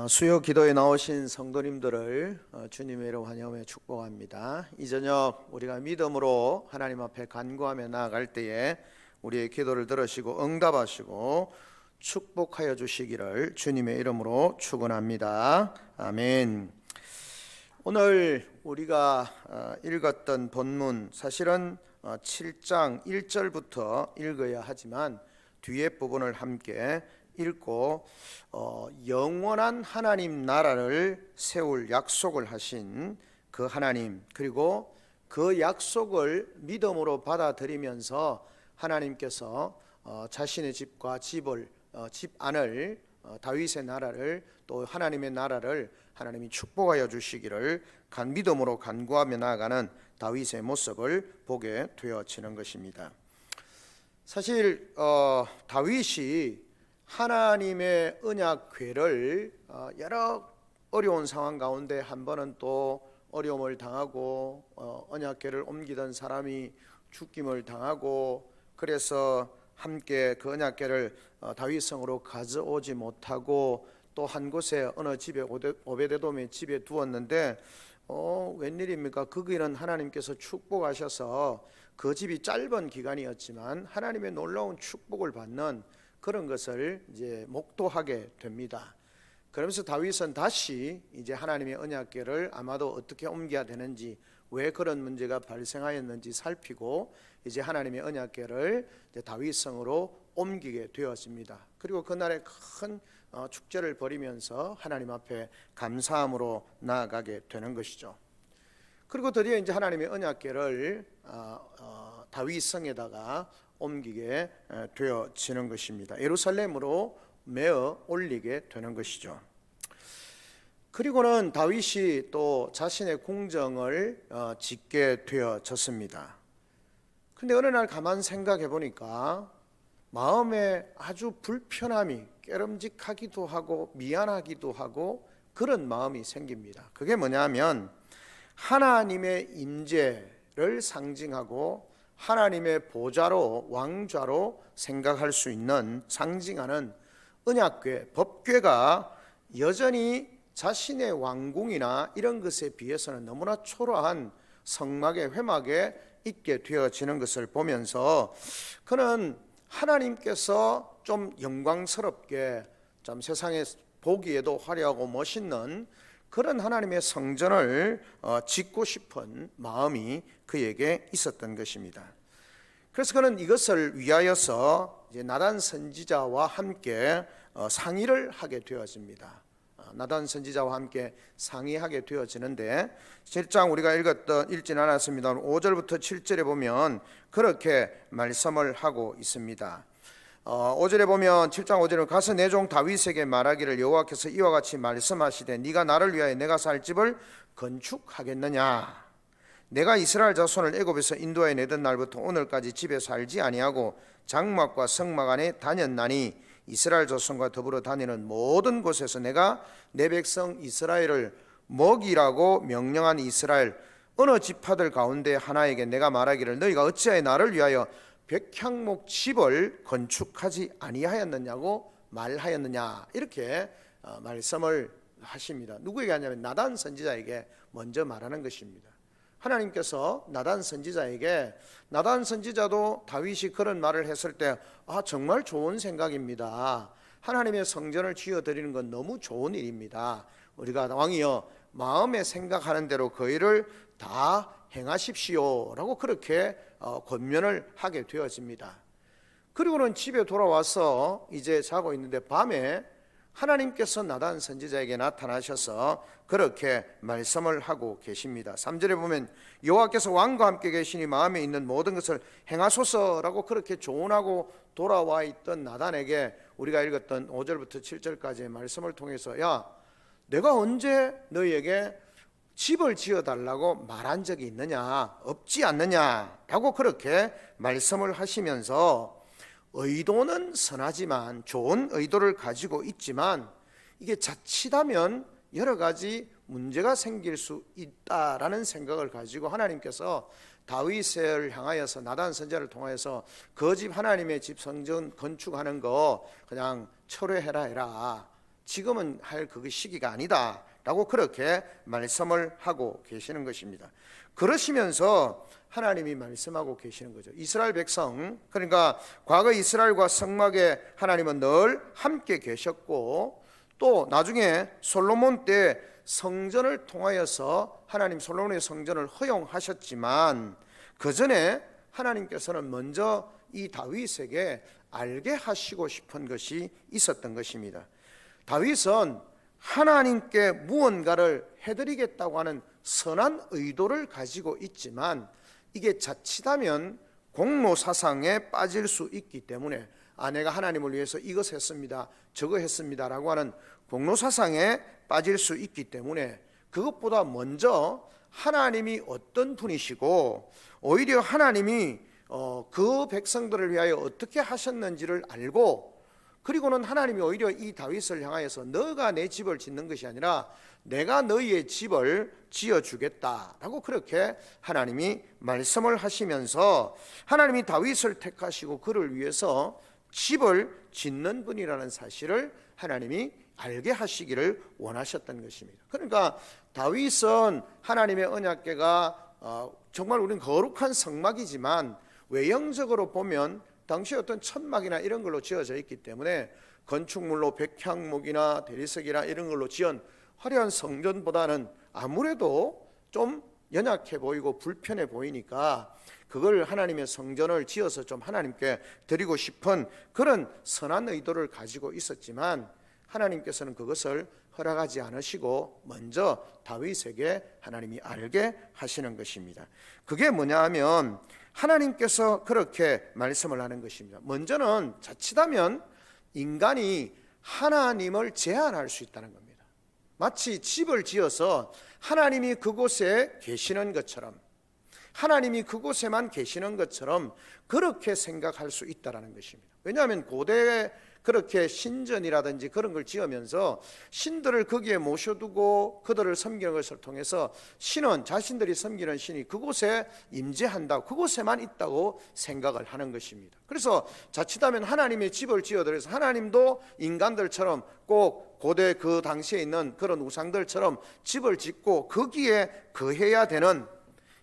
수요 기도에 나오신 성도님들을 주님의 이름 환영하며 축복합니다. 이 저녁 우리가 믿음으로 하나님 앞에 간구하며 나아갈 때에 우리의 기도를 들으시고 응답하시고 축복하여 주시기를 주님의 이름으로 축원합니다. 아멘. 오늘 우리가 읽었던 본문 사실은 7장 1절부터 읽어야 하지만 뒤에 부분을 함께 읽고 영원한 하나님 나라를 세울 약속을 하신 그 하나님, 그리고 그 약속을 믿음으로 받아들이면서 하나님께서 자신의 집과 집 안을 다윗의 나라를 또 하나님의 나라를 하나님이 축복하여 주시기를 믿음으로 간구하며 나아가는 다윗의 모습을 보게 되어지는 것입니다. 사실 다윗이 하나님의 언약궤를 여러 어려운 상황 가운데 한 번은 또 어려움을 당하고 언약궤를 옮기던 사람이 죽임을 당하고 그래서 함께 그 언약궤를 다윗성으로 가져오지 못하고 또 한 곳에 어느 집에 오베데돔의 집에 두었는데 웬일입니까? 거기는 하나님께서 축복하셔서 그 집이 짧은 기간이었지만 하나님의 놀라운 축복을 받는 그런 것을 이제 목도하게 됩니다. 그러면서 다윗은 다시 이제 하나님의 언약궤를 아마도 어떻게 옮겨야 되는지, 왜 그런 문제가 발생하였는지 살피고 이제 하나님의 언약궤를 이제 다윗성으로 옮기게 되었습니다. 그리고 그날에 큰 축제를 벌이면서 하나님 앞에 감사함으로 나아가게 되는 것이죠. 그리고 드디어 이제 하나님의 언약궤를 다윗성에다가 옮기게 되어지는 것입니다. 예루살렘으로 메어 올리게 되는 것이죠. 그리고는 다윗이 또 자신의 궁정을 짓게 되어졌습니다. 그런데 어느 날 가만 생각해 보니까 마음에 아주 불편함이, 깨름직하기도 하고 미안하기도 하고 그런 마음이 생깁니다. 그게 뭐냐면 하나님의 임재를 상징하고 하나님의 보좌로, 왕좌로 생각할 수 있는, 상징하는 언약궤, 법궤가 여전히 자신의 왕궁이나 이런 것에 비해서는 너무나 초라한 성막에, 회막에 있게 되어지는 것을 보면서 그는 하나님께서 좀 영광스럽게, 좀 세상에 보기에도 화려하고 멋있는 그런 하나님의 성전을 짓고 싶은 마음이 그에게 있었던 것입니다. 그래서 그는 이것을 위하여서 이제 나단 선지자와 함께 상의를 하게 되어집니다. 나단 선지자와 함께 상의하게 되어지는데 7장 우리가 읽지는 않았습니다. 5절부터 7절에 보면 그렇게 말씀을 하고 있습니다. 5절에 보면 7장 5절에 가서 내 종 다윗에게 말하기를 여호와께서 이와 같이 말씀하시되 네가 나를 위하여 내가 살 집을 건축하겠느냐? 내가 이스라엘 자손을 애굽에서 인도하여 내던 날부터 오늘까지 집에 살지 아니하고 장막과 성막 안에 다녔나니 이스라엘 자손과 더불어 다니는 모든 곳에서 내가 내 백성 이스라엘을 먹이라고 명령한 이스라엘 어느 지파들 가운데 하나에게 내가 말하기를 너희가 어찌하여 나를 위하여 백향목 집을 건축하지 아니하였느냐고 말하였느냐, 이렇게 말씀을 하십니다. 누구에게 하냐면 나단 선지자에게 먼저 말하는 것입니다. 하나님께서 나단 선지자에게, 나단 선지자도 다윗이 그런 말을 했을 때 정말 좋은 생각입니다. 하나님의 성전을 지어드리는 건 너무 좋은 일입니다. 우리가 왕이여 마음에 생각하는 대로 그 일을 다 행하십시오 라고 그렇게 권면을 하게 되어집니다. 그리고는 집에 돌아와서 이제 자고 있는데 밤에 하나님께서 나단 선지자에게 나타나셔서 그렇게 말씀을 하고 계십니다. 3절에 보면 여호와께서 왕과 함께 계시니 마음에 있는 모든 것을 행하소서라고 그렇게 조언하고 돌아와 있던 나단에게 우리가 읽었던 5절부터 7절까지의 말씀을 통해서 야, 내가 언제 너희에게 집을 지어달라고 말한 적이 있느냐? 없지 않느냐라고 그렇게 말씀을 하시면서 의도는 선하지만, 좋은 의도를 가지고 있지만 이게 자칫하면 여러 가지 문제가 생길 수 있다라는 생각을 가지고 하나님께서 다윗을 향하여서 나단 선지자를 통하여서 그 집, 하나님의 집 성전 건축하는 거 그냥 철회해라 해라, 지금은 할 그 시기가 아니다 라고 그렇게 말씀을 하고 계시는 것입니다. 그러시면서 하나님이 말씀하고 계시는 거죠. 이스라엘 백성, 그러니까 과거 이스라엘과 성막에 하나님은 늘 함께 계셨고, 또 나중에 솔로몬 때 성전을 통하여서 하나님 솔로몬의 성전을 허용하셨지만, 그 전에 하나님께서는 먼저 이 다윗에게 알게 하시고 싶은 것이 있었던 것입니다. 다윗은 하나님께 무언가를 해드리겠다고 하는 선한 의도를 가지고 있지만, 이게 자칫하면 공로사상에 빠질 수 있기 때문에, 내가 하나님을 위해서 이것 했습니다, 저거 했습니다 라고 하는 공로사상에 빠질 수 있기 때문에, 그것보다 먼저 하나님이 어떤 분이시고 오히려 하나님이 그 백성들을 위하여 어떻게 하셨는지를 알고, 그리고는 하나님이 오히려 이 다윗을 향하여서 너가 내 집을 짓는 것이 아니라 내가 너희의 집을 지어주겠다라고 그렇게 하나님이 말씀을 하시면서, 하나님이 다윗을 택하시고 그를 위해서 집을 짓는 분이라는 사실을 하나님이 알게 하시기를 원하셨던 것입니다. 그러니까 다윗은 하나님의 언약궤가 정말 우리는 거룩한 성막이지만, 외형적으로 보면 당시 어떤 천막이나 이런 걸로 지어져 있기 때문에 건축물로 백향목이나 대리석이나 이런 걸로 지은 화려한 성전보다는 아무래도 좀 연약해 보이고 불편해 보이니까, 그걸 하나님의 성전을 지어서 좀 하나님께 드리고 싶은 그런 선한 의도를 가지고 있었지만, 하나님께서는 그것을 허락하지 않으시고 먼저 다윗에게 하나님이 알게 하시는 것입니다. 그게 뭐냐 하면, 하나님께서 그렇게 말씀을 하는 것입니다. 먼저는 자칫하면 인간이 하나님을 제한할 수 있다는 겁니다. 마치 집을 지어서 하나님이 그곳에 계시는 것처럼, 하나님이 그곳에만 계시는 것처럼 그렇게 생각할 수 있다는 것입니다. 왜냐하면 고대 그렇게 신전이라든지 그런 걸 지으면서 신들을 거기에 모셔두고 그들을 섬기는 것을 통해서 신은, 자신들이 섬기는 신이 그곳에 임재한다, 그곳에만 있다고 생각을 하는 것입니다. 그래서 자칫하면 하나님의 집을 지어들여서 하나님도 인간들처럼 꼭 고대 그 당시에 있는 그런 우상들처럼 집을 짓고 거기에 거해야 되는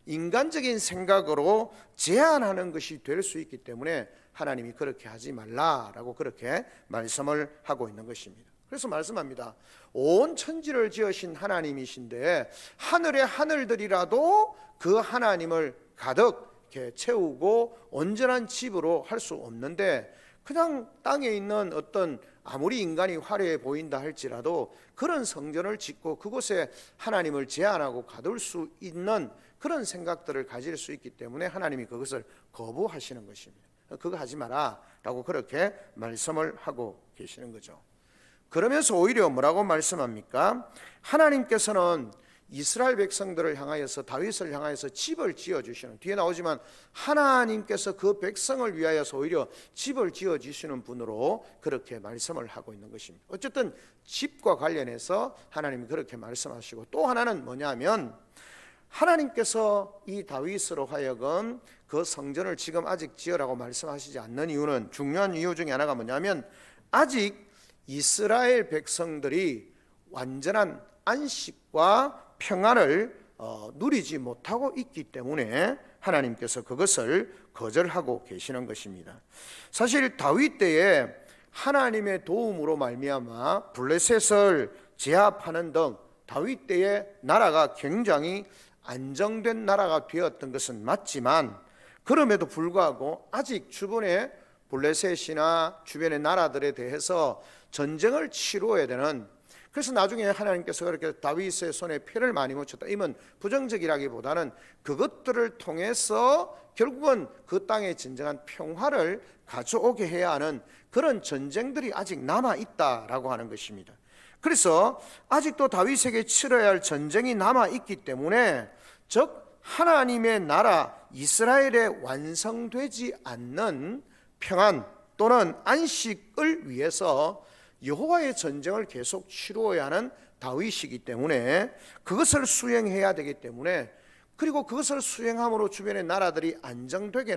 인간적인 생각으로 제한하는 것이 될 수 있기 때문에 하나님이 그렇게 하지 말라라고 그렇게 말씀을 하고 있는 것입니다. 그래서 말씀합니다. 온 천지를 지으신 하나님이신데 하늘의 하늘들이라도 그 하나님을 가득 이렇게 채우고 온전한 집으로 할 수 없는데, 그냥 땅에 있는 어떤 아무리 인간이 화려해 보인다 할지라도 그런 성전을 짓고 그곳에 하나님을 제한하고 가둘 수 있는 그런 생각들을 가질 수 있기 때문에 하나님이 그것을 거부하시는 것입니다. 그거 하지 마라 라고 그렇게 말씀을 하고 계시는 거죠. 그러면서 오히려 뭐라고 말씀합니까? 하나님께서는 이스라엘 백성들을 향하여서, 다윗을 향하여서 집을 지어주시는, 뒤에 나오지만 하나님께서 그 백성을 위하여서 오히려 집을 지어주시는 분으로 그렇게 말씀을 하고 있는 것입니다. 어쨌든 집과 관련해서 하나님이 그렇게 말씀하시고, 또 하나는 뭐냐면, 하나님께서 이 다윗으로 하여금 그 성전을 지금 아직 지으라고 말씀하시지 않는 이유는, 중요한 이유 중에 하나가 뭐냐면, 아직 이스라엘 백성들이 완전한 안식과 평안을 누리지 못하고 있기 때문에 하나님께서 그것을 거절하고 계시는 것입니다. 사실 다윗 때에 하나님의 도움으로 말미암아 블레셋을 제압하는 등 다윗 때의 나라가 굉장히 안정된 나라가 되었던 것은 맞지만, 그럼에도 불구하고 아직 주변의 블레셋이나 주변의 나라들에 대해서 전쟁을 치루어야 되는, 그래서 나중에 하나님께서 그렇게 다윗의 손에 피를 많이 묻혔다, 이건 부정적이라기보다는 그것들을 통해서 결국은 그 땅에 진정한 평화를 가져오게 해야 하는 그런 전쟁들이 아직 남아있다라고 하는 것입니다. 그래서 아직도 다윗에게 치러야 할 전쟁이 남아있기 때문에, 즉 하나님의 나라 이스라엘에 완성되지 않는 평안 또는 안식을 위해서 여호와의 전쟁을 계속 치루어야 하는 다윗이기 때문에 그것을 수행해야 되기 때문에, 그리고 그것을 수행함으로 주변의 나라들이 안정되게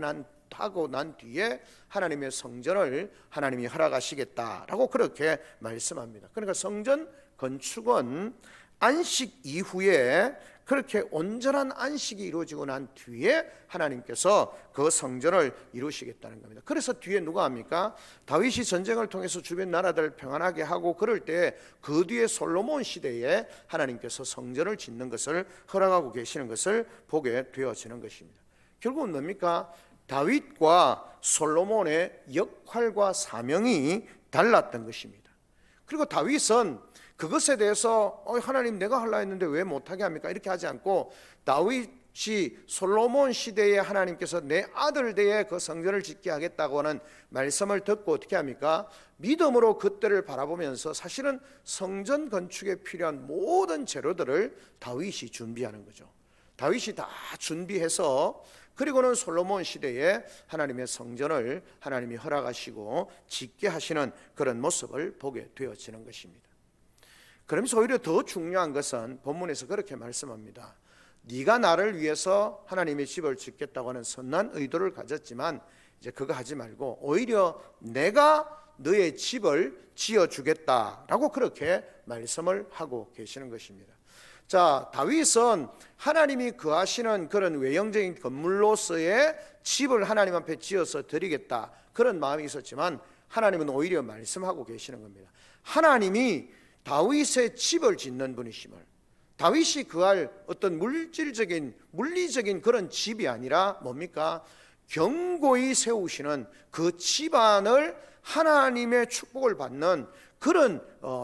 하고 난 뒤에 하나님의 성전을 하나님이 허락하시겠다라고 그렇게 말씀합니다. 그러니까 성전 건축은 안식 이후에 그렇게 온전한 안식이 이루어지고 난 뒤에 하나님께서 그 성전을 이루시겠다는 겁니다. 그래서 뒤에 누가 합니까? 다윗이 전쟁을 통해서 주변 나라들을 평안하게 하고 그럴 때 그 뒤에 솔로몬 시대에 하나님께서 성전을 짓는 것을 허락하고 계시는 것을 보게 되어지는 것입니다. 결국은 뭡니까? 다윗과 솔로몬의 역할과 사명이 달랐던 것입니다. 그리고 다윗은 그것에 대해서 하나님 내가 하려 했는데 왜 못하게 합니까? 이렇게 하지 않고 다윗이 솔로몬 시대에 하나님께서 내 아들 대에 그 성전을 짓게 하겠다고 하는 말씀을 듣고 어떻게 합니까? 믿음으로 그때를 바라보면서 사실은 성전 건축에 필요한 모든 재료들을 다윗이 준비하는 거죠. 다윗이 다 준비해서 그리고는 솔로몬 시대에 하나님의 성전을 하나님이 허락하시고 짓게 하시는 그런 모습을 보게 되어지는 것입니다. 그러면서 오히려 더 중요한 것은 본문에서 그렇게 말씀합니다. 네가 나를 위해서 하나님의 집을 짓겠다고 하는 선한 의도를 가졌지만 이제 그거 하지 말고 오히려 내가 너의 집을 지어주겠다라고 그렇게 말씀을 하고 계시는 것입니다. 자, 다윗은 하나님이 거하시는 그런 외형적인 건물로서의 집을 하나님 앞에 지어서 드리겠다 그런 마음이 있었지만 하나님은 오히려 말씀하고 계시는 겁니다. 하나님이 다윗의 집을 짓는 분이심을, 다윗이 그할 어떤 물리적인 그런 집이 아니라 뭡니까? 견고히 세우시는 그 집안을 하나님의 축복을 받는 그런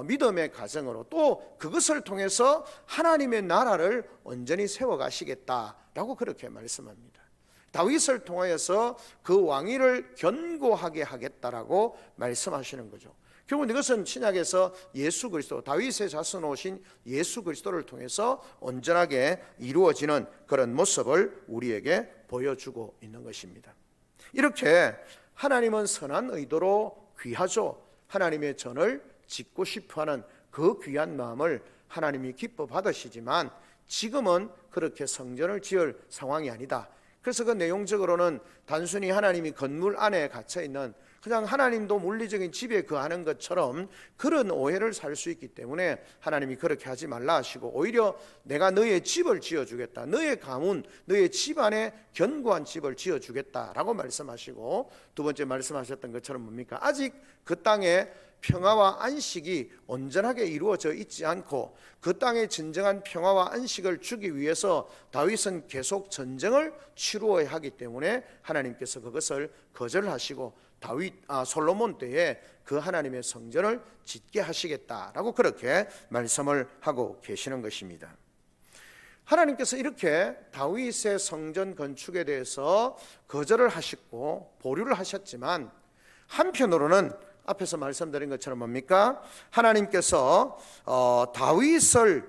믿음의 가정으로 또 그것을 통해서 하나님의 나라를 온전히 세워가시겠다라고 그렇게 말씀합니다. 다윗을 통하여서 그 왕위를 견고하게 하겠다라고 말씀하시는 거죠. 결국 이것은 신약에서 예수 그리스도, 다윗의 자손 오신 예수 그리스도를 통해서 온전하게 이루어지는 그런 모습을 우리에게 보여주고 있는 것입니다. 이렇게 하나님은 선한 의도로 귀하죠. 하나님의 전을 짓고 싶어하는 그 귀한 마음을 하나님이 기뻐 받으시지만 지금은 그렇게 성전을 지을 상황이 아니다. 그래서 그 내용적으로는 단순히 하나님이 건물 안에 갇혀 있는 그냥 하나님도 물리적인 집에 거하는 것처럼 그런 오해를 살 수 있기 때문에 하나님이 그렇게 하지 말라 하시고 오히려 내가 너의 집을 지어주겠다, 너의 가문, 너의 집안에 견고한 집을 지어주겠다라고 말씀하시고 두 번째 말씀하셨던 것처럼 뭡니까? 아직 그 땅에 평화와 안식이 온전하게 이루어져 있지 않고 그 땅에 진정한 평화와 안식을 주기 위해서 다윗은 계속 전쟁을 치루어야 하기 때문에 하나님께서 그것을 거절하시고 솔로몬 때에 그 하나님의 성전을 짓게 하시겠다라고 그렇게 말씀을 하고 계시는 것입니다. 하나님께서 이렇게 다윗의 성전 건축에 대해서 거절을 하셨고 보류를 하셨지만 한편으로는 앞에서 말씀드린 것처럼 뭡니까? 하나님께서 다윗을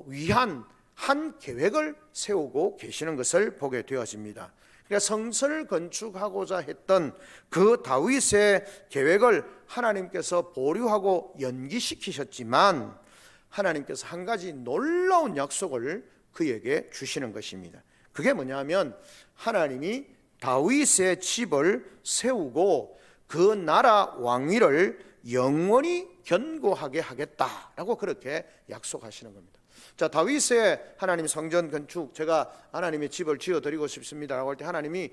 위한 한 계획을 세우고 계시는 것을 보게 되어집니다. 그러니까 성전을 건축하고자 했던 그 다윗의 계획을 하나님께서 보류하고 연기시키셨지만 하나님께서 한 가지 놀라운 약속을 그에게 주시는 것입니다. 그게 뭐냐면 하나님이 다윗의 집을 세우고 그 나라 왕위를 영원히 견고하게 하겠다라고 그렇게 약속하시는 겁니다. 자, 다윗의 하나님 성전 건축 제가 하나님의 집을 지어드리고 싶습니다라고 할 때 하나님이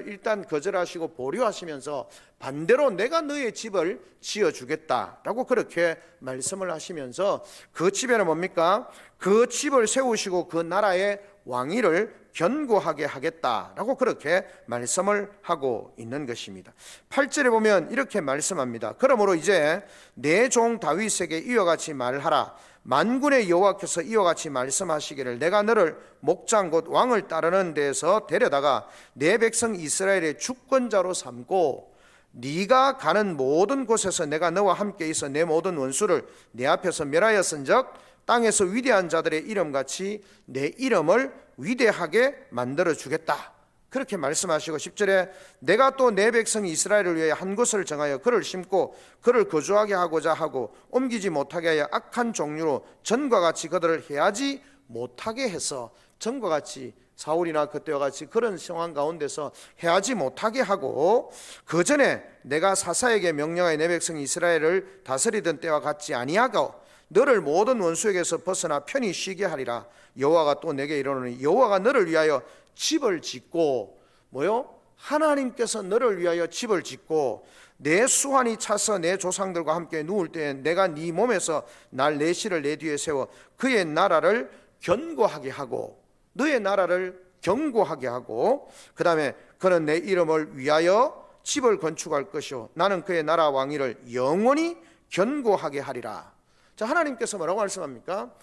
일단 거절하시고 보류하시면서 반대로 내가 너의 집을 지어주겠다라고 그렇게 말씀을 하시면서 그 집에는 뭡니까? 그 집을 세우시고 그 나라의 왕위를 견고하게 하겠다라고 그렇게 말씀을 하고 있는 것입니다. 8절에 보면 이렇게 말씀합니다. 그러므로 이제 내 종 다윗에게 이와 같이 말하라. 만군의 여호와께서 이와 같이 말씀하시기를 내가 너를 목장 곧 왕을 따르는 데에서 데려다가 내 백성 이스라엘의 주권자로 삼고 네가 가는 모든 곳에서 내가 너와 함께 있어 내 모든 원수를 내 앞에서 멸하였은즉 땅에서 위대한 자들의 이름같이 내 이름을 위대하게 만들어 주겠다. 그렇게 말씀하시고 10절에 내가 또 내 백성 이스라엘을 위해 한 곳을 정하여 그를 심고 그를 거주하게 하고자 하고 옮기지 못하게 하여 악한 종류로 전과 같이 그들을 해하지 못하게 해서 전과 같이 사울이나 그때와 같이 그런 상황 가운데서 해하지 못하게 하고, 그 전에 내가 사사에게 명령하여 내 백성 이스라엘을 다스리던 때와 같지 아니하고 너를 모든 원수에게서 벗어나 편히 쉬게 하리라. 여호와가 또 내게 이르노니 여호와가 너를 위하여 집을 짓고, 뭐요? 하나님께서 너를 위하여 집을 짓고 내 수완이 차서 내 조상들과 함께 누울 때에 내가 네 몸에서 날 내실을 내 뒤에 세워 그의 나라를 견고하게 하고, 너의 나라를 견고하게 하고, 그 다음에 그는 내 이름을 위하여 집을 건축할 것이요 나는 그의 나라 왕위를 영원히 견고하게 하리라. 자, 하나님께서 뭐라고 말씀합니까?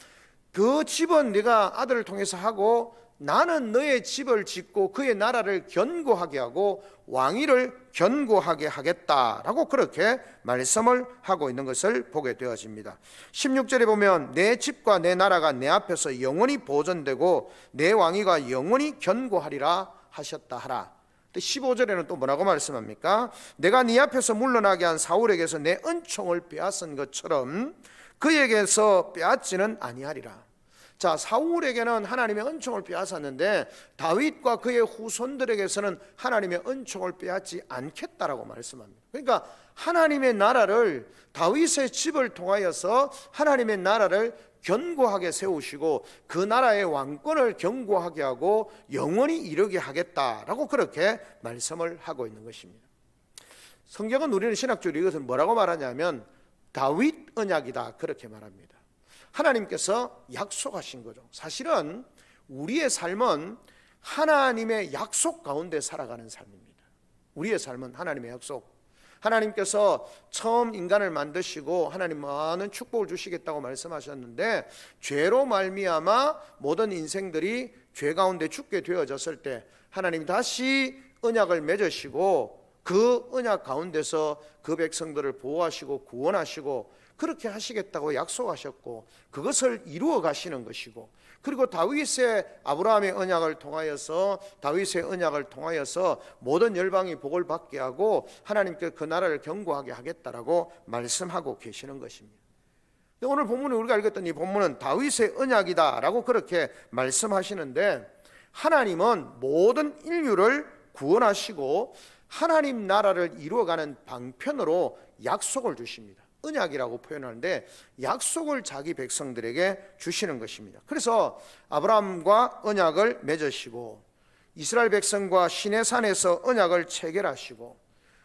그 집은 네가 아들을 통해서 하고 나는 너의 집을 짓고 그의 나라를 견고하게 하고 왕위를 견고하게 하겠다라고 그렇게 말씀을 하고 있는 것을 보게 되어집니다. 16절에 보면 내 집과 내 나라가 내 앞에서 영원히 보존되고 내 왕위가 영원히 견고하리라 하셨다 하라. 15절에는 또 뭐라고 말씀합니까? 내가 네 앞에서 물러나게 한 사울에게서 내 은총을 빼앗은 것처럼 그에게서 빼앗지는 아니하리라. 자, 사울에게는 하나님의 은총을 빼앗았는데 다윗과 그의 후손들에게서는 하나님의 은총을 빼앗지 않겠다라고 말씀합니다. 그러니까 하나님의 나라를, 다윗의 집을 통하여서 하나님의 나라를 견고하게 세우시고 그 나라의 왕권을 견고하게 하고 영원히 이르게 하겠다라고 그렇게 말씀을 하고 있는 것입니다. 성경은 우리는 신학적으로 이것을 뭐라고 말하냐면 다윗 언약이다 그렇게 말합니다. 하나님께서 약속하신 거죠. 사실은 우리의 삶은 하나님의 약속 가운데 살아가는 삶입니다. 우리의 삶은 하나님의 약속. 하나님께서 처음 인간을 만드시고 하나님 많은 축복을 주시겠다고 말씀하셨는데 죄로 말미암아 모든 인생들이 죄 가운데 죽게 되어졌을 때 하나님이 다시 언약을 맺으시고 그 언약 가운데서 그 백성들을 보호하시고 구원하시고 그렇게 하시겠다고 약속하셨고 그것을 이루어 가시는 것이고, 그리고 다윗의 아브라함의 언약을 통하여서 모든 열방이 복을 받게 하고 하나님께 그 나라를 견고하게 하겠다라고 말씀하고 계시는 것입니다. 오늘 본문에 우리가 읽었던 이 본문은 다윗의 언약이다라고 그렇게 말씀하시는데, 하나님은 모든 인류를 구원하시고 하나님 나라를 이루어가는 방편으로 약속을 주십니다. 언약이라고 표현하는데 약속을 자기 백성들에게 주시는 것입니다. 그래서 아브라함과 언약을 맺으시고 이스라엘 백성과 시내산에서 언약을 체결하시고,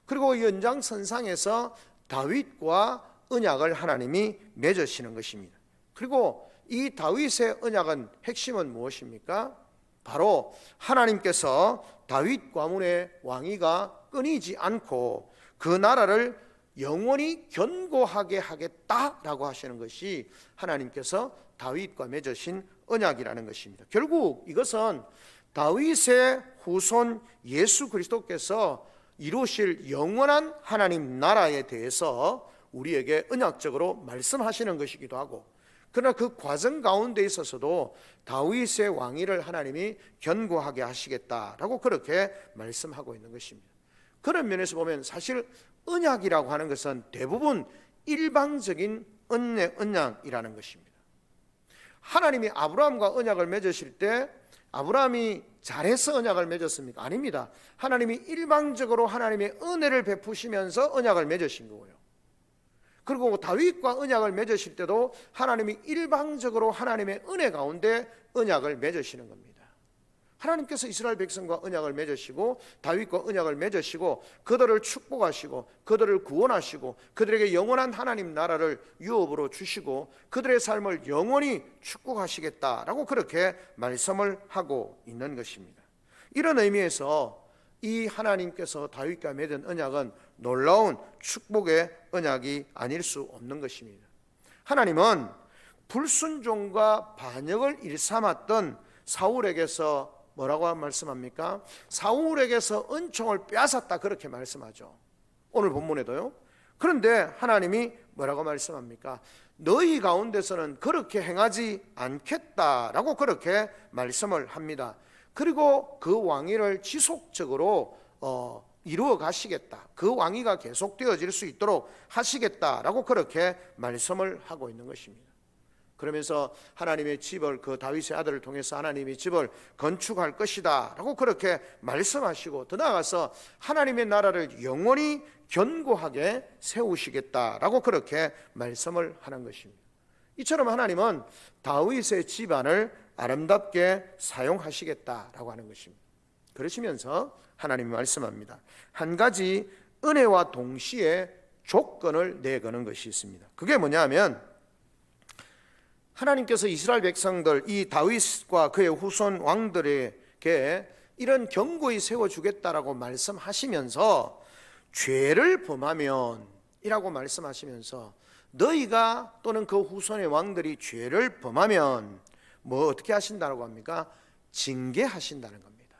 그리고 연장선상에서 다윗과 언약을 하나님이 맺으시는 것입니다. 그리고 이 다윗의 언약은 핵심은 무엇입니까? 바로 하나님께서 다윗 가문의 왕위가 끊이지 않고 그 나라를 영원히 견고하게 하겠다라고 하시는 것이 하나님께서 다윗과 맺으신 언약이라는 것입니다. 결국 이것은 다윗의 후손 예수 그리스도께서 이루실 영원한 하나님 나라에 대해서 우리에게 언약적으로 말씀하시는 것이기도 하고, 그러나 그 과정 가운데 있어서도 다윗의 왕위를 하나님이 견고하게 하시겠다라고 그렇게 말씀하고 있는 것입니다. 그런 면에서 보면 사실 언약이라고 하는 것은 대부분 일방적인 언약이라는 것입니다. 하나님이 아브라함과 언약을 맺으실 때 아브라함이 잘해서 언약을 맺었습니까? 아닙니다. 하나님이 일방적으로 하나님의 은혜를 베푸시면서 언약을 맺으신 거고요. 그리고 다윗과 언약을 맺으실 때도 하나님이 일방적으로 하나님의 은혜 가운데 언약을 맺으시는 겁니다. 하나님께서 이스라엘 백성과 언약을 맺으시고 다윗과 언약을 맺으시고 그들을 축복하시고 그들을 구원하시고 그들에게 영원한 하나님 나라를 유업으로 주시고 그들의 삶을 영원히 축복하시겠다라고 그렇게 말씀을 하고 있는 것입니다. 이런 의미에서 이 하나님께서 다윗과 맺은 언약은 놀라운 축복의 언약이 아닐 수 없는 것입니다. 하나님은 불순종과 반역을 일삼았던 사울에게서 뭐라고 말씀합니까? 사울에게서 은총을 빼앗았다 그렇게 말씀하죠. 오늘 본문에도요. 그런데 하나님이 뭐라고 말씀합니까? 너희 가운데서는 그렇게 행하지 않겠다라고 그렇게 말씀을 합니다. 그리고 그 왕위를 지속적으로 이루어 가시겠다, 그 왕위가 계속되어질 수 있도록 하시겠다라고 그렇게 말씀을 하고 있는 것입니다. 그러면서 하나님의 집을, 그 다윗의 아들을 통해서 하나님의 집을 건축할 것이다 라고 그렇게 말씀하시고, 더 나아가서 하나님의 나라를 영원히 견고하게 세우시겠다라고 그렇게 말씀을 하는 것입니다. 이처럼 하나님은 다윗의 집안을 아름답게 사용하시겠다라고 하는 것입니다. 그러시면서 하나님이 말씀합니다. 한 가지 은혜와 동시에 조건을 내거는 것이 있습니다. 그게 뭐냐면, 하나님께서 이스라엘 백성들, 이 다윗과 그의 후손 왕들에게 이런 견고히 세워주겠다라고 말씀하시면서 죄를 범하면 이라고 말씀하시면서, 너희가 또는 그 후손의 왕들이 죄를 범하면 뭐 어떻게 하신다고 합니까? 징계하신다는 겁니다.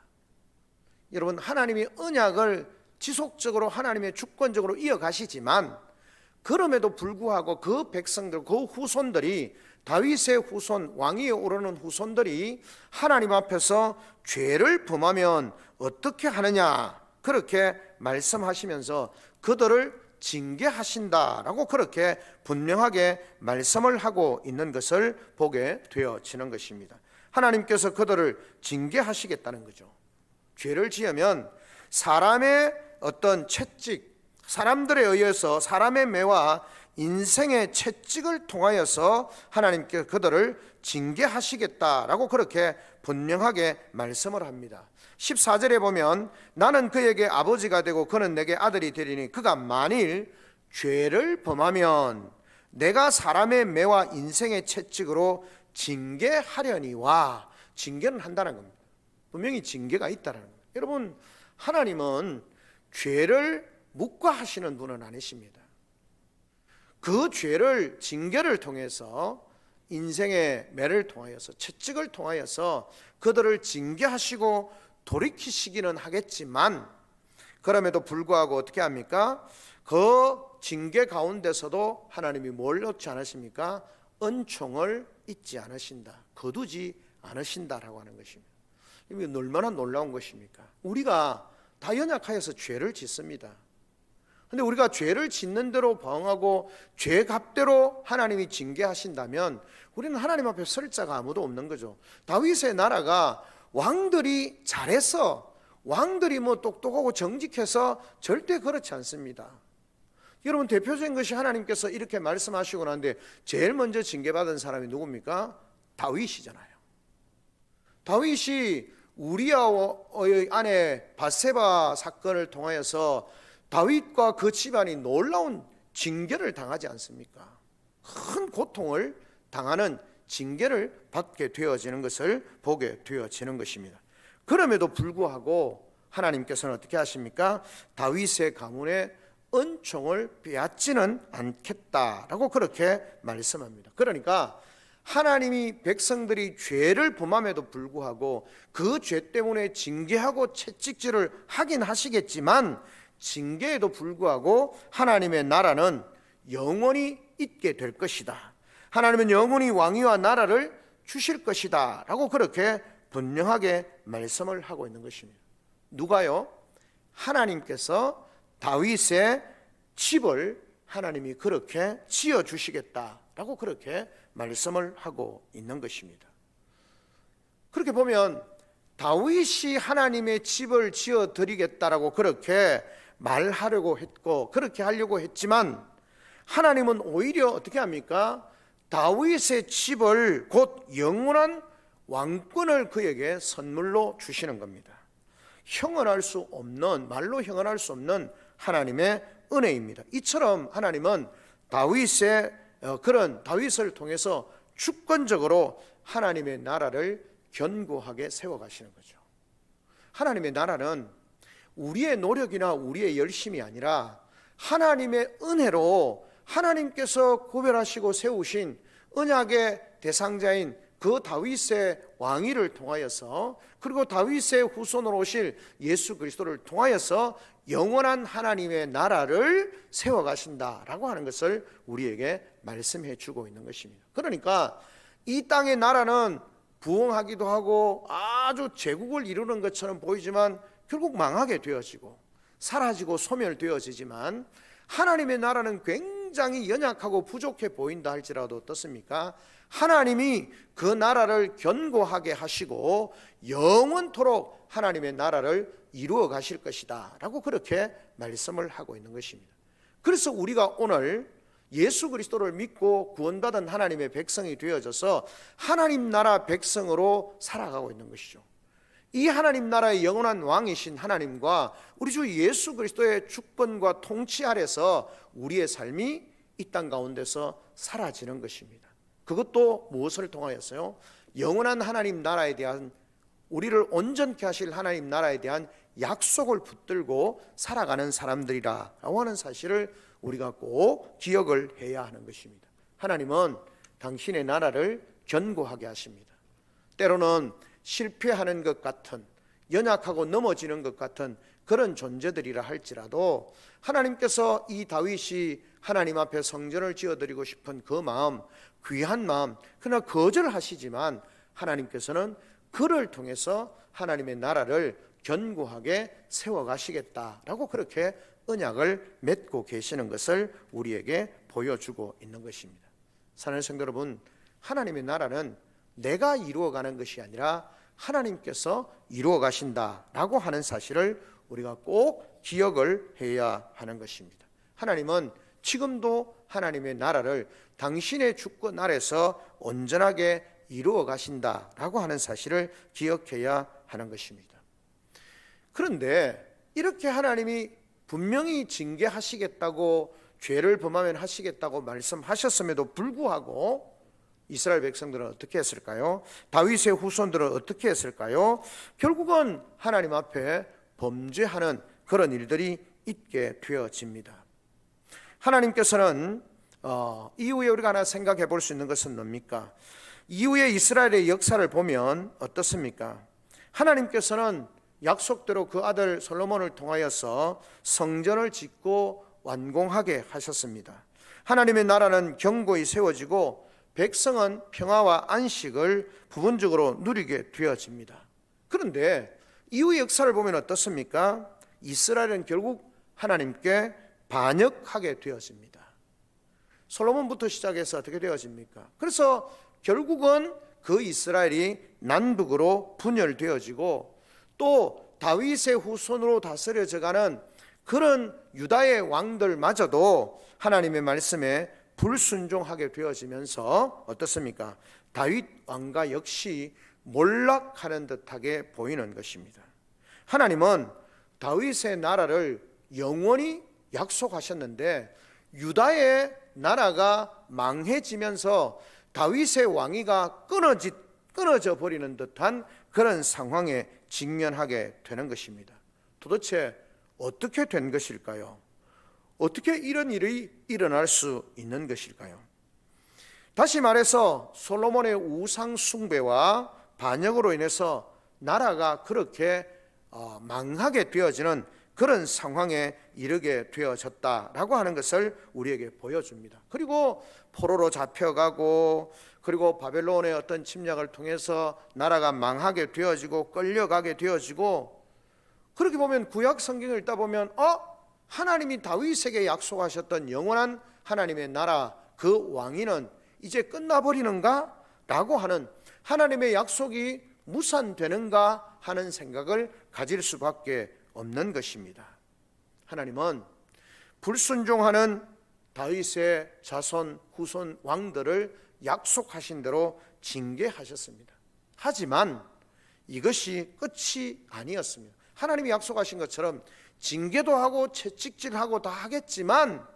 여러분, 하나님이 언약을 지속적으로 하나님의 주권적으로 이어가시지만, 그럼에도 불구하고 그 백성들, 그 후손들이, 다윗의 후손, 왕위에 오르는 후손들이 하나님 앞에서 죄를 범하면 어떻게 하느냐, 그렇게 말씀하시면서 그들을 징계하신다라고 그렇게 분명하게 말씀을 하고 있는 것을 보게 되어지는 것입니다. 하나님께서 그들을 징계하시겠다는 거죠. 죄를 지으면 사람의 어떤 채찍, 사람들에 의해서 사람의 매와 인생의 채찍을 통하여서 하나님께서 그들을 징계하시겠다라고 그렇게 분명하게 말씀을 합니다. 14절에 보면, 나는 그에게 아버지가 되고 그는 내게 아들이 되리니 그가 만일 죄를 범하면 내가 사람의 매와 인생의 채찍으로 징계하려니와, 징계는 한다는 겁니다. 분명히 징계가 있다는 겁니다. 여러분, 하나님은 죄를 묵과하시는 분은 아니십니다. 그 죄를, 징계를 통해서, 인생의 매를 통하여서, 채찍을 통하여서 그들을 징계하시고 돌이키시기는 하겠지만, 그럼에도 불구하고 어떻게 합니까? 그 징계 가운데서도 하나님이 뭘 놓지 않으십니까? 은총을 잊지 않으신다, 거두지 않으신다라고 하는 것입니다. 이게 얼마나 놀라운 것입니까? 우리가 다 연약하여서 죄를 짓습니다. 근데 우리가 죄를 짓는 대로 방하고 죄 값대로 하나님이 징계하신다면 우리는 하나님 앞에 설 자가 아무도 없는 거죠. 다윗의 나라가 왕들이 잘해서, 왕들이 뭐 똑똑하고 정직해서 절대 그렇지 않습니다. 여러분, 대표적인 것이 하나님께서 이렇게 말씀하시고 나는데 제일 먼저 징계받은 사람이 누굽니까? 다윗이잖아요. 다윗이 우리아의 아내 밧세바 사건을 통하여서 다윗과 그 집안이 놀라운 징계를 당하지 않습니까? 큰 고통을 당하는 징계를 받게 되어지는 것을 보게 되어지는 것입니다. 그럼에도 불구하고 하나님께서는 어떻게 하십니까? 다윗의 가문에 은총을 빼앗지는 않겠다라고 그렇게 말씀합니다. 그러니까 하나님이 백성들이 죄를 범함에도 불구하고 그 죄 때문에 징계하고 채찍질을 하긴 하시겠지만, 징계에도 불구하고 하나님의 나라는 영원히 있게 될 것이다, 하나님은 영원히 왕위와 나라를 주실 것이다 라고 그렇게 분명하게 말씀을 하고 있는 것입니다. 누가요? 하나님께서 다윗의 집을 하나님이 그렇게 지어주시겠다라고 그렇게 말씀을 하고 있는 것입니다. 그렇게 보면 다윗이 하나님의 집을 지어드리겠다라고 그렇게 말하려고 했고 그렇게 하려고 했지만, 하나님은 오히려 어떻게 합니까? 다윗의 집을, 곧 영원한 왕권을 그에게 선물로 주시는 겁니다. 형언할 수 없는, 말로 형언할 수 없는 하나님의 은혜입니다. 이처럼 하나님은 그런 다윗을 통해서 주권적으로 하나님의 나라를 견고하게 세워가시는 거죠. 하나님의 나라는 우리의 노력이나 우리의 열심이 아니라 하나님의 은혜로 하나님께서 구별하시고 세우신 언약의 대상자인 그 다윗의 왕위를 통하여서, 그리고 다윗의 후손으로 오실 예수 그리스도를 통하여서 영원한 하나님의 나라를 세워가신다라고 하는 것을 우리에게 말씀해 주고 있는 것입니다. 그러니까 이 땅의 나라는 부흥하기도 하고 아주 제국을 이루는 것처럼 보이지만 결국 망하게 되어지고 사라지고 소멸되어지지만, 하나님의 나라는 굉장히 굉장히 연약하고 부족해 보인다 할지라도 어떻습니까? 하나님이 그 나라를 견고하게 하시고 영원토록 하나님의 나라를 이루어 가실 것이다 라고 그렇게 말씀을 하고 있는 것입니다. 그래서 우리가 오늘 예수 그리스도를 믿고 구원받은 하나님의 백성이 되어져서 하나님 나라 백성으로 살아가고 있는 것이죠. 이 하나님 나라의 영원한 왕이신 하나님과 우리 주 예수 그리스도의 주권과 통치 아래서 우리의 삶이 이 땅 가운데서 사라지는 것입니다. 그것도 무엇을 통하였어요? 영원한 하나님 나라에 대한, 우리를 온전케 하실 하나님 나라에 대한 약속을 붙들고 살아가는 사람들이라고 하는 사실을 우리가 꼭 기억을 해야 하는 것입니다. 하나님은 당신의 나라를 견고하게 하십니다. 때로는 실패하는 것 같은, 연약하고 넘어지는 것 같은 그런 존재들이라 할지라도 하나님께서 이 다윗이 하나님 앞에 성전을 지어드리고 싶은 그 마음, 귀한 마음, 그러나 거절하시지만 하나님께서는 그를 통해서 하나님의 나라를 견고하게 세워가시겠다라고 그렇게 언약을 맺고 계시는 것을 우리에게 보여주고 있는 것입니다. 사랑하는 성도 여러분, 하나님의 나라는 내가 이루어가는 것이 아니라 하나님께서 이루어 가신다라고 하는 사실을 우리가 꼭 기억을 해야 하는 것입니다. 하나님은 지금도 하나님의 나라를 당신의 주권 아래서 온전하게 이루어 가신다라고 하는 사실을 기억해야 하는 것입니다. 그런데 이렇게 하나님이 분명히 징계하시겠다고, 죄를 범하면 하시겠다고 말씀하셨음에도 불구하고 이스라엘 백성들은 어떻게 했을까요? 다윗의 후손들은 어떻게 했을까요? 결국은 하나님 앞에 범죄하는 그런 일들이 있게 되어집니다. 하나님께서는 이후에 우리가 하나 생각해 볼 수 있는 것은 뭡니까? 이후에 이스라엘의 역사를 보면 어떻습니까? 하나님께서는 약속대로 그 아들 솔로몬을 통하여서 성전을 짓고 완공하게 하셨습니다. 하나님의 나라는 견고히 세워지고 백성은 평화와 안식을 부분적으로 누리게 되어집니다. 그런데 이후의 역사를 보면 어떻습니까? 이스라엘은 결국 하나님께 반역하게 되어집니다. 솔로몬부터 시작해서 어떻게 되어집니까? 그래서 결국은 그 이스라엘이 남북으로 분열되어지고 또 다윗의 후손으로 다스려져가는 그런 유다의 왕들마저도 하나님의 말씀에 불순종하게 되어지면서 어떻습니까? 다윗 왕가 역시 몰락하는 듯하게 보이는 것입니다. 하나님은 다윗의 나라를 영원히 약속하셨는데 유다의 나라가 망해지면서 다윗의 왕위가 끊어져 버리는 듯한 그런 상황에 직면하게 되는 것입니다. 도대체 어떻게 된 것일까요? 어떻게 이런 일이 일어날 수 있는 것일까요? 다시 말해서 솔로몬의 우상 숭배와 반역으로 인해서 나라가 그렇게 망하게 되어지는 그런 상황에 이르게 되어졌다라고 하는 것을 우리에게 보여줍니다. 그리고 포로로 잡혀가고 그리고 바벨론의 어떤 침략을 통해서 나라가 망하게 되어지고 끌려가게 되어지고, 그렇게 보면 구약 성경을 읽다 보면 하나님이 다윗에게 약속하셨던 영원한 하나님의 나라 그 왕위는 이제 끝나버리는가? 라고 하는, 하나님의 약속이 무산되는가 하는 생각을 가질 수밖에 없는 것입니다. 하나님은 불순종하는 다윗의 자손 후손 왕들을 약속하신 대로 징계하셨습니다. 하지만 이것이 끝이 아니었습니다. 하나님이 약속하신 것처럼 징계도 하고 채찍질하고 다 하겠지만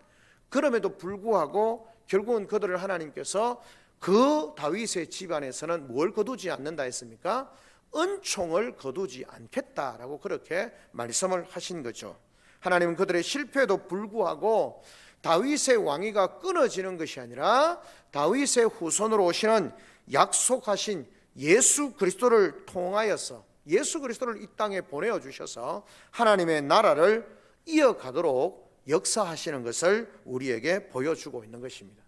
그럼에도 불구하고 결국은 그들을 하나님께서 그 다윗의 집안에서는 뭘 거두지 않는다 했습니까? 은총을 거두지 않겠다라고 그렇게 말씀을 하신 거죠. 하나님은 그들의 실패에도 불구하고 다윗의 왕위가 끊어지는 것이 아니라 다윗의 후손으로 오시는 약속하신 예수 그리스도를 통하여서 예수 그리스도를 이 땅에 보내어 주셔서 하나님의 나라를 이어가도록 역사하시는 것을 우리에게 보여주고 있는 것입니다.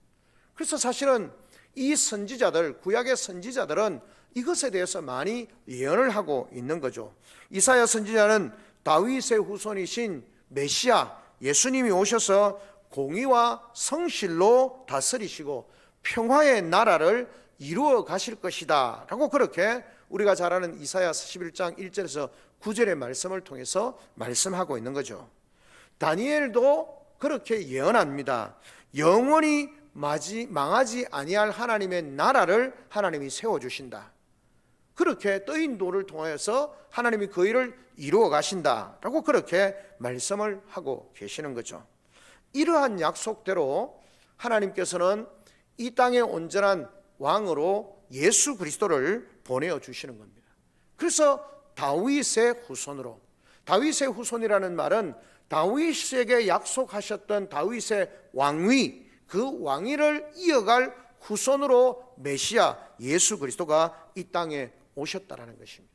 그래서 사실은 이 선지자들, 구약의 선지자들은 이것에 대해서 많이 예언을 하고 있는 거죠. 이사야 선지자는 다윗의 후손이신 메시아 예수님이 오셔서 공의와 성실로 다스리시고 평화의 나라를 이루어 가실 것이다 라고 그렇게 우리가 잘 아는 이사야 11장 1절에서 9절의 말씀을 통해서 말씀하고 있는 거죠. 다니엘도 그렇게 예언합니다. 영원히 망하지 아니할 하나님의 나라를 하나님이 세워주신다. 그렇게 떠인 돌을 통하여서 하나님이 그 일을 이루어 가신다라고 그렇게 말씀을 하고 계시는 거죠. 이러한 약속대로 하나님께서는 이 땅에 온전한 왕으로 예수 그리스도를 보내어 주시는 겁니다. 그래서 다윗의 후손으로, 다윗의 후손이라는 말은 다윗에게 약속하셨던 다윗의 왕위, 그 왕위를 이어갈 후손으로 메시아 예수 그리스도가 이 땅에 오셨다라는 것입니다.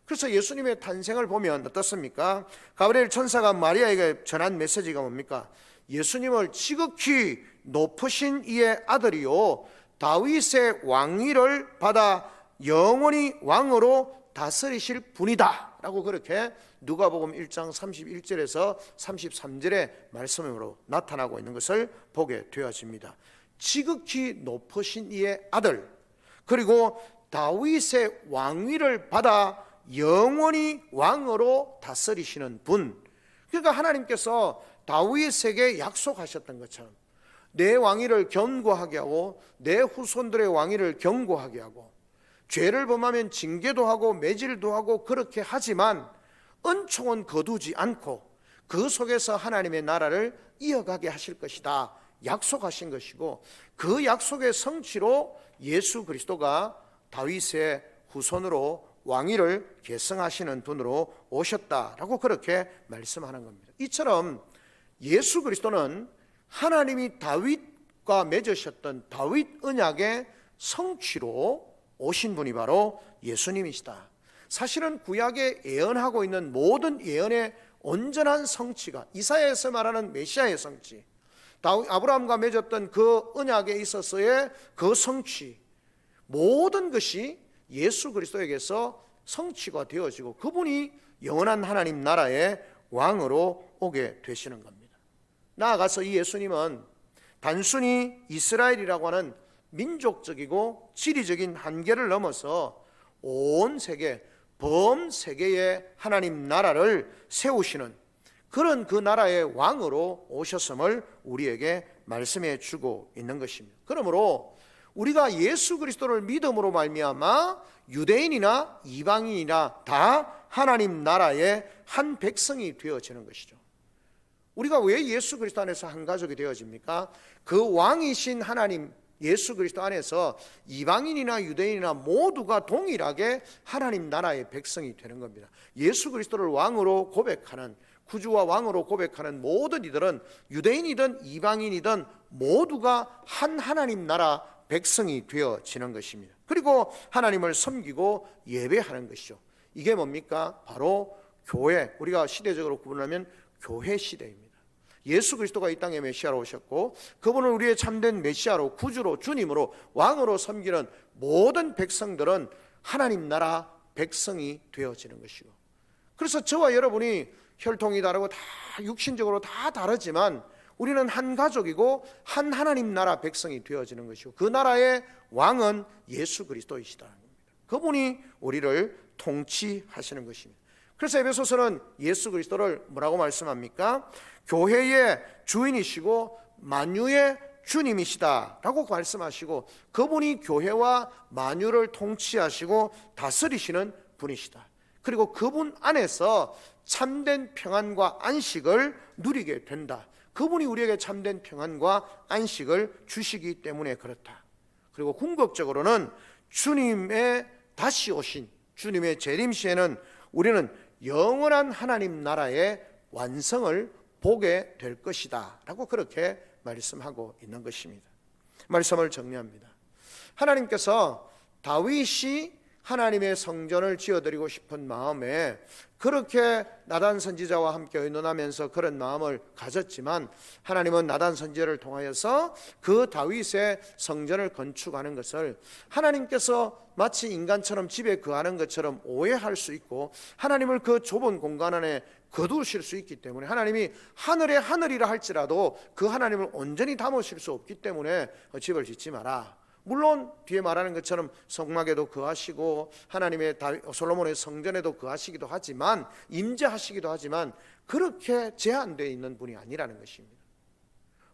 그래서 예수님의 탄생을 보면 어떻습니까? 가브리엘 천사가 마리아에게 전한 메시지가 뭡니까? 예수님을 지극히 높으신 이의 아들이요 다윗의 왕위를 받아 영원히 왕으로 다스리실 분이다 라고 그렇게 누가복음 1장 31절에서 33절의 말씀으로 나타나고 있는 것을 보게 되어집니다. 지극히 높으신 이의 아들, 그리고 다윗의 왕위를 받아 영원히 왕으로 다스리시는 분. 그러니까 하나님께서 다윗에게 약속하셨던 것처럼 내 왕위를 견고하게 하고 내 후손들의 왕위를 견고하게 하고 죄를 범하면 징계도 하고 매질도 하고 그렇게 하지만 은총은 거두지 않고 그 속에서 하나님의 나라를 이어가게 하실 것이다 약속하신 것이고, 그 약속의 성취로 예수 그리스도가 다윗의 후손으로 왕위를 계승하시는 분으로 오셨다라고 그렇게 말씀하는 겁니다. 이처럼 예수 그리스도는 하나님이 다윗과 맺으셨던 다윗 언약의 성취로 오신 분이 바로 예수님이시다. 사실은 구약에 예언하고 있는 모든 예언의 온전한 성취가 이사야에서 말하는 메시아의 성취, 아브라함과 맺었던 그 언약에 있어서의 그 성취, 모든 것이 예수 그리스도에게서 성취가 되어지고 그분이 영원한 하나님 나라의 왕으로 오게 되시는 겁니다. 나아가서 이 예수님은 단순히 이스라엘이라고 하는 민족적이고 지리적인 한계를 넘어서 온 세계, 범세계의 하나님 나라를 세우시는 그런 그 나라의 왕으로 오셨음을 우리에게 말씀해 주고 있는 것입니다. 그러므로 우리가 예수 그리스도를 믿음으로 말미암아 유대인이나 이방인이나 다 하나님 나라의 한 백성이 되어지는 것이죠. 우리가 왜 예수 그리스도 안에서 한 가족이 되어집니까? 그 왕이신 하나님 예수 그리스도 안에서 이방인이나 유대인이나 모두가 동일하게 하나님 나라의 백성이 되는 겁니다. 예수 그리스도를 왕으로 고백하는, 구주와 왕으로 고백하는 모든 이들은 유대인이든 이방인이든 모두가 한 하나님 나라 백성이 되어지는 것입니다. 그리고 하나님을 섬기고 예배하는 것이죠. 이게 뭡니까? 바로 교회, 우리가 시대적으로 구분하면 교회 시대입니다. 예수 그리스도가 이 땅에 메시아로 오셨고 그분을 우리의 참된 메시아로, 구주로, 주님으로, 왕으로 섬기는 모든 백성들은 하나님 나라 백성이 되어지는 것이고, 그래서 저와 여러분이 혈통이 다르고 다 육신적으로 다 다르지만 우리는 한 가족이고 한 하나님 나라 백성이 되어지는 것이고, 그 나라의 왕은 예수 그리스도이시다는 겁니다. 그분이 우리를 통치하시는 것입니다. 그래서 에베소서는 예수 그리스도를 뭐라고 말씀합니까? 교회의 주인이시고 만유의 주님이시다라고 말씀하시고, 그분이 교회와 만유를 통치하시고 다스리시는 분이시다. 그리고 그분 안에서 참된 평안과 안식을 누리게 된다. 그분이 우리에게 참된 평안과 안식을 주시기 때문에 그렇다. 그리고 궁극적으로는 주님의 다시 오신 주님의 재림 시에는 우리는 영원한 하나님 나라의 완성을 보게 될 것이다 라고 그렇게 말씀하고 있는 것입니다. 말씀을 정리합니다. 하나님께서 다윗이 하나님의 성전을 지어드리고 싶은 마음에 그렇게 나단 선지자와 함께 의논하면서 그런 마음을 가졌지만, 하나님은 나단 선지자를 통하여서 그 다윗의 성전을 건축하는 것을 하나님께서 마치 인간처럼 집에 거하는 것처럼 오해할 수 있고, 하나님을 그 좁은 공간 안에 거두실 수 있기 때문에, 하나님이 하늘의 하늘이라 할지라도 그 하나님을 온전히 담으실 수 없기 때문에 집을 짓지 마라. 물론 뒤에 말하는 것처럼 성막에도 거하시고 하나님의 솔로몬의 성전에도 거하시기도 하지만, 임재하시기도 하지만, 그렇게 제한되어 있는 분이 아니라는 것입니다.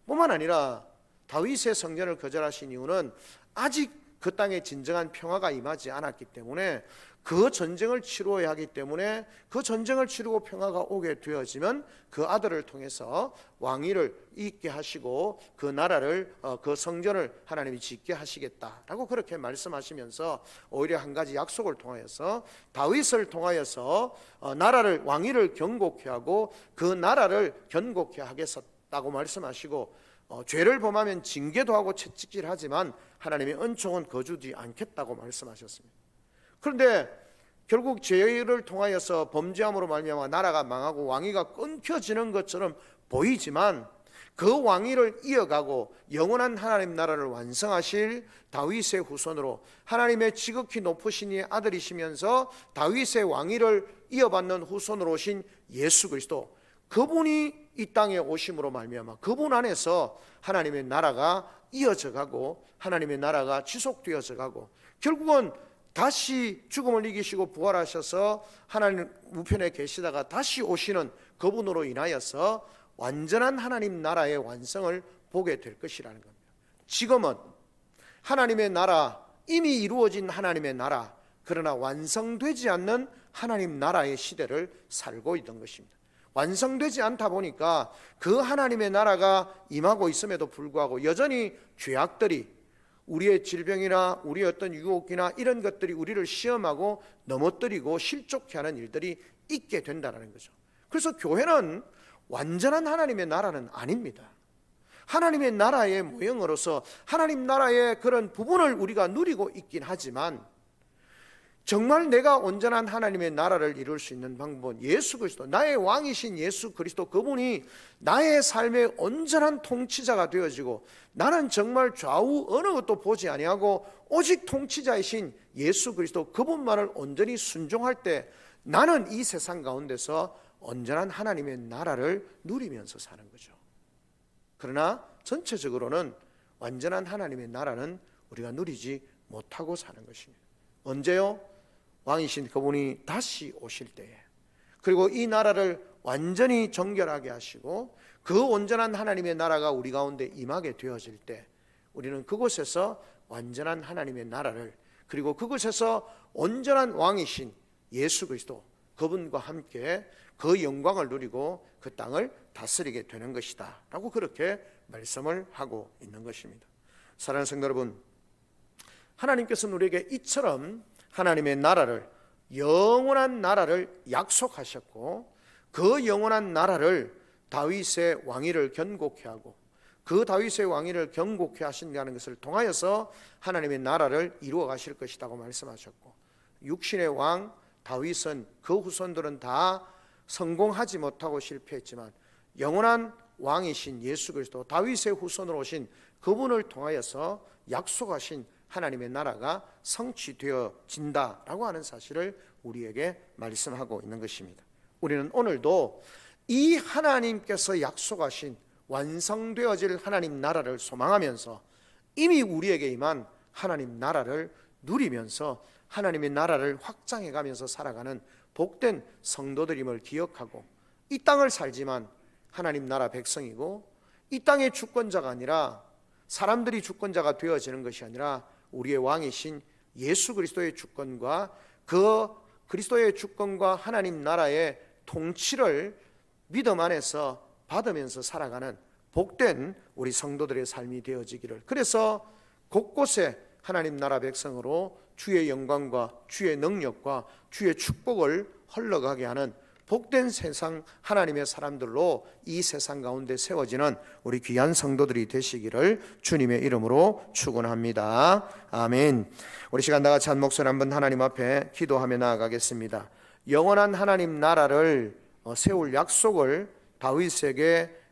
뿐만 아니라 다윗의 성전을 거절하신 이유는 아직 그 땅에 진정한 평화가 임하지 않았기 때문에, 그 전쟁을 치루어야 하기 때문에, 그 전쟁을 치르고 평화가 오게 되어지면 그 아들을 통해서 왕위를 잇게 하시고 그 나라를, 그 성전을 하나님이 짓게 하시겠다라고 그렇게 말씀하시면서 오히려 한 가지 약속을 통하여서, 다윗을 통하여서 나라를, 왕위를 견고케 하고 그 나라를 견고케 하겠다고 말씀하시고, 죄를 범하면 징계도 하고 채찍질하지만 하나님의 은총은 거두지 않겠다고 말씀하셨습니다. 그런데 결국 죄를 통하여서 범죄함으로 말미암아 나라가 망하고 왕위가 끊겨지는 것처럼 보이지만, 그 왕위를 이어가고 영원한 하나님 나라를 완성하실 다윗의 후손으로, 하나님의 지극히 높으신 이의 아들이시면서 다윗의 왕위를 이어받는 후손으로 오신 예수 그리스도, 그분이 이 땅에 오심으로 말미암아 그분 안에서 하나님의 나라가 이어져 가고 하나님의 나라가 지속되어져 가고, 결국은 다시 죽음을 이기시고 부활하셔서 하나님 우편에 계시다가 다시 오시는 그분으로 인하여서 완전한 하나님 나라의 완성을 보게 될 것이라는 겁니다. 지금은 하나님의 나라, 이미 이루어진 하나님의 나라, 그러나 완성되지 않는 하나님 나라의 시대를 살고 있던 것입니다. 완성되지 않다 보니까 그 하나님의 나라가 임하고 있음에도 불구하고 여전히 죄악들이, 우리의 질병이나 우리의 어떤 유혹이나 이런 것들이 우리를 시험하고 넘어뜨리고 실족케 하는 일들이 있게 된다는 거죠. 그래서 교회는 완전한 하나님의 나라는 아닙니다. 하나님의 나라의 모형으로서 하나님 나라의 그런 부분을 우리가 누리고 있긴 하지만, 정말 내가 온전한 하나님의 나라를 이룰 수 있는 방법은 예수 그리스도, 나의 왕이신 예수 그리스도, 그분이 나의 삶의 온전한 통치자가 되어지고, 나는 정말 좌우 어느 것도 보지 아니하고 오직 통치자이신 예수 그리스도, 그분만을 온전히 순종할 때 나는 이 세상 가운데서 온전한 하나님의 나라를 누리면서 사는 거죠. 그러나 전체적으로는 완전한 하나님의 나라는 우리가 누리지 못하고 사는 것입니다. 언제요? 왕이신 그분이 다시 오실 때에, 그리고 이 나라를 완전히 정결하게 하시고 그 온전한 하나님의 나라가 우리 가운데 임하게 되어질 때, 우리는 그곳에서 완전한 하나님의 나라를, 그리고 그곳에서 온전한 왕이신 예수 그리스도, 그분과 함께 그 영광을 누리고 그 땅을 다스리게 되는 것이다 라고 그렇게 말씀을 하고 있는 것입니다. 사랑하는 성도 여러분, 하나님께서는 우리에게 이처럼 하나님의 나라를, 영원한 나라를 약속하셨고, 그 영원한 나라를 다윗의 왕위를 견고케 하고 그 다윗의 왕위를 견고케 하신다는 것을 통하여서 하나님의 나라를 이루어 가실 것이라고 말씀하셨고, 육신의 왕 다윗은, 그 후손들은 다 성공하지 못하고 실패했지만 영원한 왕이신 예수 그리스도, 다윗의 후손으로 오신 그분을 통하여서 약속하신 하나님의 나라가 성취되어진다라고 하는 사실을 우리에게 말씀하고 있는 것입니다. 우리는 오늘도 이 하나님께서 약속하신 완성되어질 하나님 나라를 소망하면서 이미 우리에게 임한 하나님 나라를 누리면서 하나님의 나라를 확장해 가면서 살아가는 복된 성도들임을 기억하고, 이 땅을 살지만 하나님 나라 백성이고, 이 땅의 주권자가 아니라, 사람들이 주권자가 되어지는 것이 아니라 우리의 왕이신 예수 그리스도의 주권과, 그 그리스도의 주권과 하나님 나라의 통치를 믿음 안에서 받으면서 살아가는 복된 우리 성도들의 삶이 되어지기를, 그래서 곳곳에 하나님 나라 백성으로 주의 영광과 주의 능력과 주의 축복을 흘러가게 하는 복된 세상 하나님의 사람들로 이 세상 가운데 세워지는 우리 귀한 성도들이 되시기를 주님의 이름으로 축원합니다. 아멘. 우리 시간 다 같이 한 목소리 한번 하나님 앞에 기도하며 나아가겠습니다. 영원한 하나님 나라를 세울 약속을 다윗에게